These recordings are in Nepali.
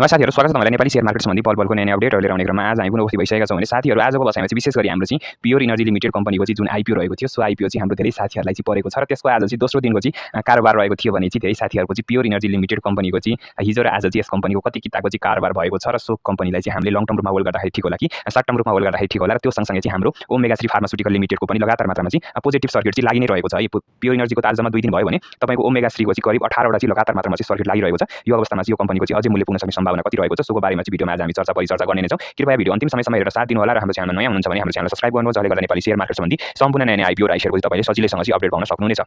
साथीहरु स्वागत छ तपाईलाई नेपाली शेयर मार्केट सम्बन्धी पलपलको नयाँ अपडेटहरु लिएर आउने क्रममा आज हामी पुनः उपस्थित भइसकेका छौं भने साथीहरु आजको बसाइमा चाहिँ विशेष गरी हाम्रो चाहिँ प्योर एनर्जी लिमिटेड कम्पनीको चाहिँ जुन आईपीओ रहेको थियो सो आईपीओ चाहिँ हाम्रो धेरै साथीहरुलाई चाहिँ परेको छ र त्यसको आज चाहिँ दोस्रो दिनको चाहिँ कारोबार रहेको थियो भने चाहिँ धेरै साथीहरुको चाहिँ प्योर एनर्जी लिमिटेड कम्पनीको चाहिँ हिजो र आज चाहिँ यस कम्पनीको कति किताको चाहिँ कारोबार भएको छ र सो कम्पनीलाई चाहिँ हामीले लङ टर्म रूपमा होल्ड गर्दाखेरि ठीक होला कि शॉर्ट टर्म रूपमा होल्ड गर्दाखेरि ठीक होला र त्यो सँगसँगै चाहिँ हाम्रो ओमेगा 3 फार्मास्युटिकल लिमिटेडको पनि लगातार मात्रामा चाहिँ पोजिटिभ सर्किट चाहिँ लागि नै रहेको छ है। प्योर एनर्जीको त आजमा 2 दिन भयो भने तपाईको ओमेगा 3 को चाहिँ करिब 18 वटा चाहिँ लगातार मात्रामा चाहिँ सर्किट लागिरहेको छ। यो अवस्थामा चाहिँ यो कम्पनीको चाहिँ अझै मूल्य पुग्न सक्ने सम्भावना कति रहेको छ सोको बारेमा चाहिँ भिडियोमा आज हामी परिचर्चा गर्ने नै छौं। कृपया भिडियो अन्तिम समयसम्म हेरेर साथ दिनु होला र हाम्रो च्यानलमा नयाँ हुनुहुन्छ भने हाम्रो च्यानललाई सब्स्क्राइब गर्नुहोस् जसले गर्दा नेपाली शेयर मार्केट सम्बन्धी सम्पूर्ण नयाँ आईपीओ र आईशेयरको तपाईले सजिलैसँग चाहिँ अपडेट पाउन सक्नुहुनेछ।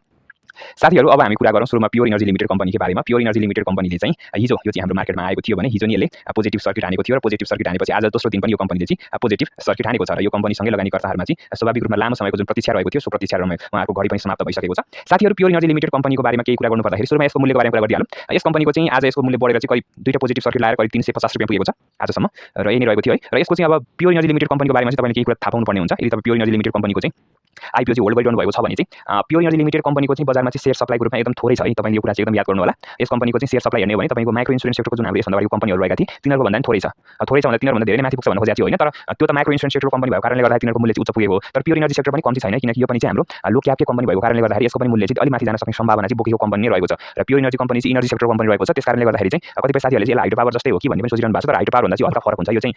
साथीहरु अब हामी कुरा गरौँ सुरुमा प्योर एनर्जी लिमिटेड कम्पनीको बारेमा। प्योर एनर्जी लिमिटेड कम्पनीले चाहिँ हिजो यो चाहिँ हाम्रो मार्केटमा आएको थियो भने हिजो नि यसले पोजिटिभ सर्किट हानेको थियो र पोजिटिभ सर्किट हानेपछि आज दोस्रो दिन पनि यो कम्पनीले चाहिँ पोजिटिभ सर्किट हानेको छ र यो कम्पनीसँगै लगानीकर्ताहरुमा चाहिँ स्वाभाविक रूपमा लामो समयको जुन प्रतीक्षा रहेको थियो सो प्रतीक्षामा उहाँको घडी पनि समाप्त भइसकेको छ। साथीहरु प्योर एनर्जी लिमिटेड कम्पनीको बारेमा केही कुरा गर्नुपर्दाखेरि सुरुमा यसको मूल्यको बारेमा कुरा गरिहालौँ। यस कम्पनीको चाहिँ आज यसको मूल्य बढेर चाहिँ करिब दुईटा पोजिटिभ सर्किट लाएर करिब 350 रुपैयाँ पुगेको छ आजसम्म र यही नै रहेको थियो है। र यसको चाहिँ अब प्योर एनर्जी लिमिटेड कम्पनीको बारेमा चाहिँ तपाईले केही कुरा थाहा पाउनु पर्ने हुन्छ। यदि तपाई प्योर एनर्जी लिमिटेड कम्पनीको चाहिँ आईपीओ चाहिँ होल्ड गरिरहनु भएको छ भने चाहिँ प्योर एनर्जी लिमिटेड कम्पनीको चाहिँ बजारमा चाहिँ शेयर सप्लाईको रूपमा एकदम थोरै छ है। तपाईले यो कुरा चाहिँ एकदम याद गर्नु होला। यस कम्पनीको चाहिँ शेयर सप्लाई हेर्ने हो भने तपाईको माइक्रो इन्स्योरेन्स सेक्टरको जुन हाम्रो यसभन्दा अगाडि कम्पनीहरु रहेका थिए तिनीहरुको भन्दा पनि थोरै छ। थोरै छ भन्दा तिनीहरुभन्दा धेरै नै माथि पुग्छ भन्ने खोजेको थियो हैन। तर त्यो त माइक्रो इन्स्योरेन्स सेक्टरको कम्पनी भएको कारणले गर्दा तिनीहरुको मूल्य चाहिँ उच्च पुगेको हो। तर प्योर एनर्जी सेक्टर पनि कम चाहिँ छैन किनकि यो पनि चाहिँ हाम्रो लो क्यापको कम्पनी भएको कारणले गर्दाखेरि यसको पनि मूल्य चाहिँ अलि माथि जान सक्ने सम्भावना चाहिँ बोकेको कम्पनी नै रहेको छ। र प्योर एनर्जी कम्पनी चाहिँ एनर्जी सेक्टर कम्पनी रहेको छ त्यसकारणले गर्दाखेरि चाहिँ कतिपय साथीहरुले चाहिँ हाइड्रो पावर जस्तै हो कि भन्ने पनि सोचिरहनु भएको छ। तर हाइड्रो पावर भन्दा चाहिँ हल्का फरक हुन्छ। यो चाहिँ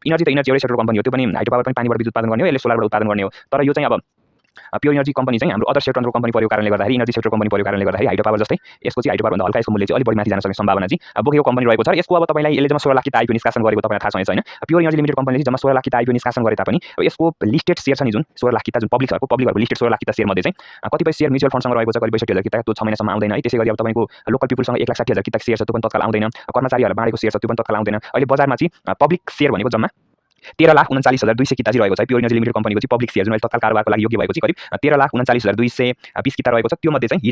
एनर्जी त एनर्जी एउटै सेक्टर कम्पनी हो। त्यो पनि हाइड्रो पावर पनि पानीबाट विद्युत उत्पादन गर्ने हो यसले सोलरबाट उत्पादन गर्ने हो। तर यो चाहिँ अब प्योर एनर्जी कम्पनी चाहिँ हाम्रो अदर सेक्टर अन्डर कम्पनी परेको कारणले गर्दाखेरि एनर्जी सेक्टर कम्पनी परेको कारणले गर्दाखेरि हाइड्रो पावर जस्तै यसको चाहिँ हाइड्रो पावर भन्दा हल्का यसको मूल्य चाहिँ अलि बढी माथि जान सक्ने सम्भावना चाहिँ बोकेको कम्पनी रहेको छ। र यसको अब तपाईलाई यसले जम्मा 16 लाख किता आईपीओ निष्कासन गरेको तपाईलाई थाहा छ हैन। प्योर एनर्जी लिमिटेड कम्पनीले चाहिँ जम्मा 16 लाख किता आईपीओ निष्कासन गरे तापनि यसको लिस्टेड शेयर छ नि जुन 16 लाख किता जुन पब्लिकहरुको लिस्टेड 16 लाख किता शेयर मध्ये चाहिँ कतिपय शेयर म्युचुअल फन्डसँग रहेको छ करिब 62000 किता त्यो 6 महिनासम्म आउँदैन है। त्यसै गरी अब तपाईको लोकल पिपलसँग 1,60,000 किता शेयर छ त्यो पनि तत्काल आउँदैन। कर्मचारीहरुलाई बाँडेको शेयर छ त्यो पनि तत्काल आउँदैन। अहिले बजारमा चाहिँ पब्लिक शेयर भनेको जम्मा 13,39,200 किता चाहिँ रहेको छ। प्योर एनर्जी लिमिटेड कम्पनीको चाहिँ पब्लिक शेयर जुन अहिले तत्काल कारोबारको लागि योग्य भएको चाहिँ करिब 13,39,220 किता रहेको छ। त्यो मध्ये चाहिँ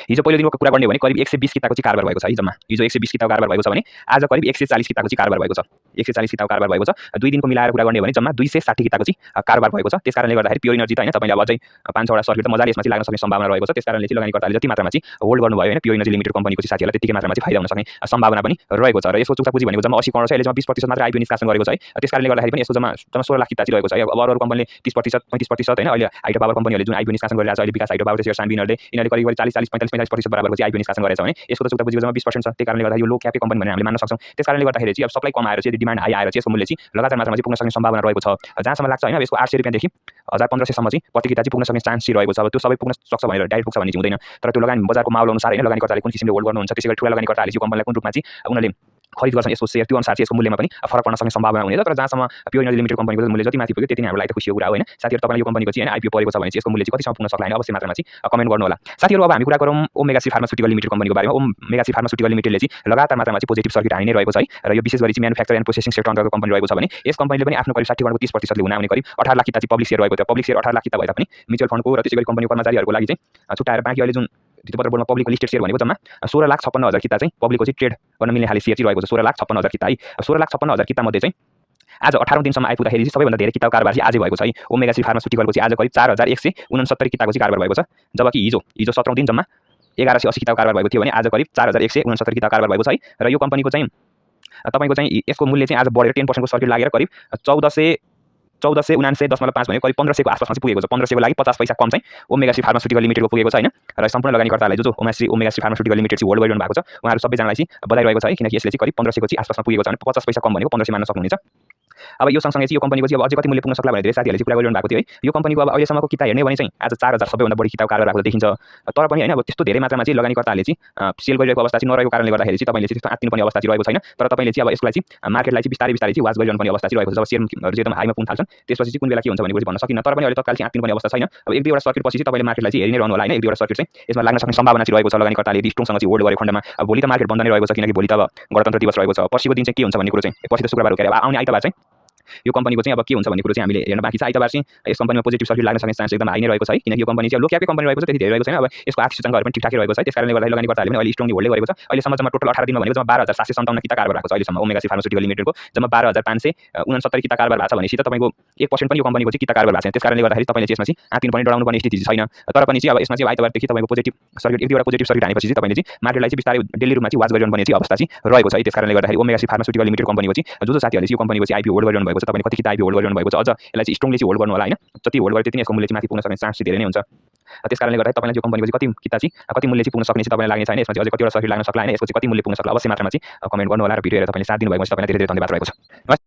हिजो पहिलो दिनको कुरा गर्ने हो भने करिब 120 किताको चाहिँ कारोबार भएको छ है। जम्मा हिजो 120 किताको कारोबार भएको छ भने आज करिब 140 किताको चाहिँ कारोबार भएको छ। 140 किताको कारोबार भएको छ। 2 दिनको मिलाएर कुरा गर्ने हो भने जम्मा 260 किताको चाहिँ कारोबार भएको छ। त्यसकारणले गर्दाखेरि प्योर एनर्जी त हैन तपाईले अब अझै 5-6 वटा सर्किट त मजाले यसमा चाहिँ लाग्न सक्ने सम्भावना रहेको छ। त्यसकारणले चाहिँ लगानीकर्ताले जति मात्रामा चाहिँ होल्ड गर्नुभयो हैन प्योर एनर्जी लिमिटेड कम्पनीको चाहिँ साथीहरुलाई त्यतिकै मात्रामा चाहिँ फाइदा हुन सक्ने सम्भावना पनि रहेको छ। र यसको चुक्ता पुँजी भनेको जम्मा 80 करोड छ। यसले जम्मा 20% मात्र आईपीओ निष्कासन गरेको छ है। त्यसकारणले गर्दाखेरि पनि यसको जम्मा 16 लाख किता चाहिँ रहेको छ है। अब अरु कम्पनीले 30% 35% हैन। अहिले हाइड्रो पावर कम्पनीहरुले जुन आईपीओ निष्कासन गरिरहेको छ अहिले विकास हाइड्रो पावर शेयर सानबिनहरुले यिनीहरुले करिब 40 45% बराबरको चाहिँ आईपीओ निष्कासन गरेछ भने यसको त चुक्ता पुँजी जम्मा 20% छ। त्यही कारणले गर्दा यो लो क्यापको कम्पनी भनेर हामीले मान्न सक्छौं। त्यसकारणले गर्दाखेरि चाहिँ अब सप्लाई कम आएर चाहिँ डिमान्ड हाई आएर चाहिँ यसको मूल्य चाहिँ लगातार मात्रामा चाहिँ पुग्न सक्ने सम्भावना रहेको छ। जहाँसम्म लाग्छ हैन यसको 800 रुपैयाँ देखि 1500 सम्म चाहिँ प्रति किता चाहिँ पुग्न सक्ने चान्स चाहिँ रहेको छ। अब त्यो सबै पुग्न सक्छ भनेर डाइरेक्ट पुग्छ भन्ने चाहिँ हुँदैन। तर त्यो लगानी बजारको माहौल अनुसार हैन लगानीकर्ताले कुन किसिमले होल्ड गर्नुहुन्छ त्यसैगरी ठूला लगानीकर्ताले चाहिँ कम्पनीलाई कुन रूपमा चाहिँ उनीहरुले खरिद गर्छन् यसको शेयर त्यो अनुसार चाहिँ यसको मूल्यमा पनि फरक पर्न सक्ने सम्भावना हुनेछ। तर जहाँसम्म प्योर एनर्जी लिमिटेड कम्पनीको मूल्य जति माथि पुग्यो त्यति नै हाम्रो लागि त खुसीको कुरा हो हैन। साथीहरु तपाईले यो कम्पनीको चाहिँ हैन आईपीओ परेको छ भने चाहिँ यसको मूल्य चाहिँ कतिसम्म पुग्न सक्ला हैन अवश्य मात्रामा चाहिँ कमेन्ट गर्नु होला। साथीहरु अब हामी कुरा गरौँ ओमेगा 3 फार्मास्युटिकल लिमिटेड कम्पनीको बारेमा। ओमेगा 3 फार्मास्युटिकल लिमिटेडले चाहिँ लगातार मात्रामा चाहिँ पोजिटिभ सर्किट हानि नै रहेको छ है। र यो विशेष गरी चाहिँ म्यानुफ्याक्चर एन्ड प्रोसेसिङ सेक्टर अन्तर्गत कम्पनी रहेको छ भने यस कम्पनीले पनि आफ्नो करिब 60 गणको 30% ले हुन आउने करिब 18 लाख किता चाहिँ पब्लिक शेयर रहेको थियो। पब्लिक शेयर 18 लाख किता भए तापनि म्युचुअल फन्डको र त्यसैगरी कम्पनीको कर्मचारीहरुको लागि चाहिँ छुटाएर बाँकी अहिले जुन धितोपत्र बोर्डमा पब्लिकको लिस्टेड शेयर भनेको जम्मा 16,56,000 किता चाहिँ पब्लिकको चाहिँ ट्रेड गर्न मिल्ने खाली शेयर चाहिँ रहेको छ। 16,56,000 किता है। 16,56,000 किता मध्ये चाहिँ आज 18 दिनसम्म आइपुग्दाखेरि चाहिँ सबैभन्दा धेरै किताको कारोबार चाहिँ आजै भएको छ है। ओमेगा 3 फार्मास्युटिकलको चाहिँ आज करिब 4169 किताको चाहिँ कारोबार भएको छ। जबकि हिजो 17औं दिन जम्मा 1180 किताको कारोबार भएको थियो भने आज करिब 4169 किताको कारोबार भएको छ है। र यो कम्पनीको चाहिँ तपाईको चाहिँ यसको मूल्य चाहिँ आज बढेर 10% को सर्किट लागेर करिब 1479.5 भने करिब 1500 को आसपासमा चाहिँ पुगेको छ। 1500 को लागि 50 पैसा कम चाहिँ ओमेगा 3 फार्मास्युटिकल लिमिटेडको पुगेको छ हैन। र सम्पूर्ण लगानीकर्ताहरूले जो ओमेगा 3 फार्मास्युटिकल लिमिटेड चाहिँ होल्ड गरिरहनु भएको छ उहाँहरु सबैजनालाई चाहिँ बधाई रहेको छ है किनकि यसले चाहिँ करिब 1500 को चाहिँ आसपासमा पुगेको छ भने 50 पैसा कम भनेको 1500 मान्न सक्नुहुनेछ। अब यो सँगसँगै चाहिँ यो कम्पनीको चाहिँ अब अझै कति मूल्य पुग्न सक्ला भनेर धेरै साथीहरुले चाहिँ कुरा गरिरहनु भएको थियो है। यो कम्पनीको अब अहिलेसम्मको किता हेर्ने भने चाहिँ आज 4000 सबैभन्दा बढी किताको कारोबार भएको देखिन्छ। तर पनि हैन अब त्यस्तो धेरै मात्रामा चाहिँ लगानीकर्ताहरूले चाहिँ सेल गरिरहेको अवस्था चाहिँ नरहेको कारणले गर्दाखेरि चाहिँ तपाईले चाहिँ त्यस्तो आत्तिनु पर्ने अवस्था चाहिँ रहेको छैन। तर तपाईले चाहिँ अब यसलाई चाहिँ मार्केटलाई चाहिँ बिस्तारै चाहिँ वाच गरिरहनु पर्ने अवस्था चाहिँ रहेको छ। जब शेयरहरु चाहिँ एकदम हाईमा पुग्न थाल्छन् त्यसपछि चाहिँ कुन बेला के हुन्छ भन्ने कुरा भन्न सकिन्न। तर पनि अहिले तत्काल चाहिँ आत्तिनु पर्ने अवस्था छैन। अब 1-2 वटा सर्किट पछि चाहिँ तपाईले मार्केटलाई चाहिँ हेरि नै रहनु होला हैन। 1-2 वटा सर्किट चाहिँ यसमा लाग्न सक्ने सम्भावना चाहिँ रहेको छ। लगानीकर्ताले यदि स्ट्रङसँग चाहिँ होल्ड गरेको खण्डमा अब भोलि त मार्केट बन्द नै रहेको छ किनकि भोलि त अब गणतन्त्र दिवस रहेको छ। पर्सिको दिन चाहिँ के हुन्छ भन्ने कुरा चाहिँ पछि त शुक्रबार हो के आउने आइतबार चाहिँ यो कम्पनीको चाहिँ अब के हुन्छ भन्ने कुरो चाहिँ हामीले हेर्न बाँकी छ। आइतबार चाहिँ यस कम्पनीमा पोजिटिभ सर्किट लाग्न सक्ने चान्स एकदम हाई नै रहेको छ है, किनकि यो कम्पनी चाहिँ लो क्यापकै कम्पनी रहेको छ, त्यति धेरै रहेको छैन। अब यसको आर्थिक सूचकाङ्कहरू पनि ठिकठाकै रहेको छ है, त्यसकारणले गर्दा लगानीकर्ताहरूले पनि अहिले स्ट्रङली होल्डै गरेको छ। अहिलेसम्म जम्मा टोटल 18 दिनमा भनेको जम्मा 12,757 किता कारोबार भएको छ अहिलेसम्म। ओमेगा सी फार्मास्युटिकल लिमिटेडको जम्मा 12,569 किता कारोबार भएको छ भनेपछि त तपाईँको 1% पनि यो कम्पनीको चाहिँ किता कारोबार भएको छैन। त्यसकारणले गर्दाखेरि तपाईँले चाहिँ यसमा चाहिँ आत्तिनुपर्ने डराउनु पर्ने स्थिति छैन। तर पनि चाहिँ अब यसमा चाहिँ आइतबारदेखि तपाईँको पोजिटिभ सर्किट एक दुईवटा पोजिटिभ सर्किट हानेपछि चाहिँ तपाईँले चाहिँ मार्केटलाई चाहिँ बिस्तारै डेली रूपमा चाहिँ वाच गरिरहनु पर्ने चाहिँ अवस्था चाहिँ रहेको छ है। त्यसकारणले गर्दाखेरि ओमेगा सी फार्मास्युटिकल लिमिटेड कम्पनीको चाहिँ जो साथीहरूले चाहिँ यो कम्पनीको चाहिँ आइपिओ होल्ड गरिरहनु भएको छ, तपाईँले कति किता आइपिओ होल्ड गरिरहनु भएको छ, अझ यसलाई चाहिँ स्ट्रङली चाहिँ होल्ड गर्नु होला हैन। जति होल्ड गरे त्यति नै यसको मूल्य चाहिँ माथि पुग्न सक्ने चान्स चाहिँ धेरै नै हुन्छ। त्यसकारणले गर्दा तपाईँलाई यो कम्पनीको चाहिँ कति किता चाहिँ कति मूल्य चाहिँ पुग्न सक्ने चाहिँ तपाईँलाई लाग्ने छैन। यसमा चाहिँ अझै कतिवटा सर्किट लाग्न सक्ला हैन, यसको चाहिँ कति मूल्य पुग्न सक्ला अवश्य मात्रामा चाहिँ कमेन्ट गर्नु होला र भिडियो हेरेर तपाईँले साथ दिनुभएको छ, तपाईँलाई धेरै धेरै धन्यवाद रहेको छ।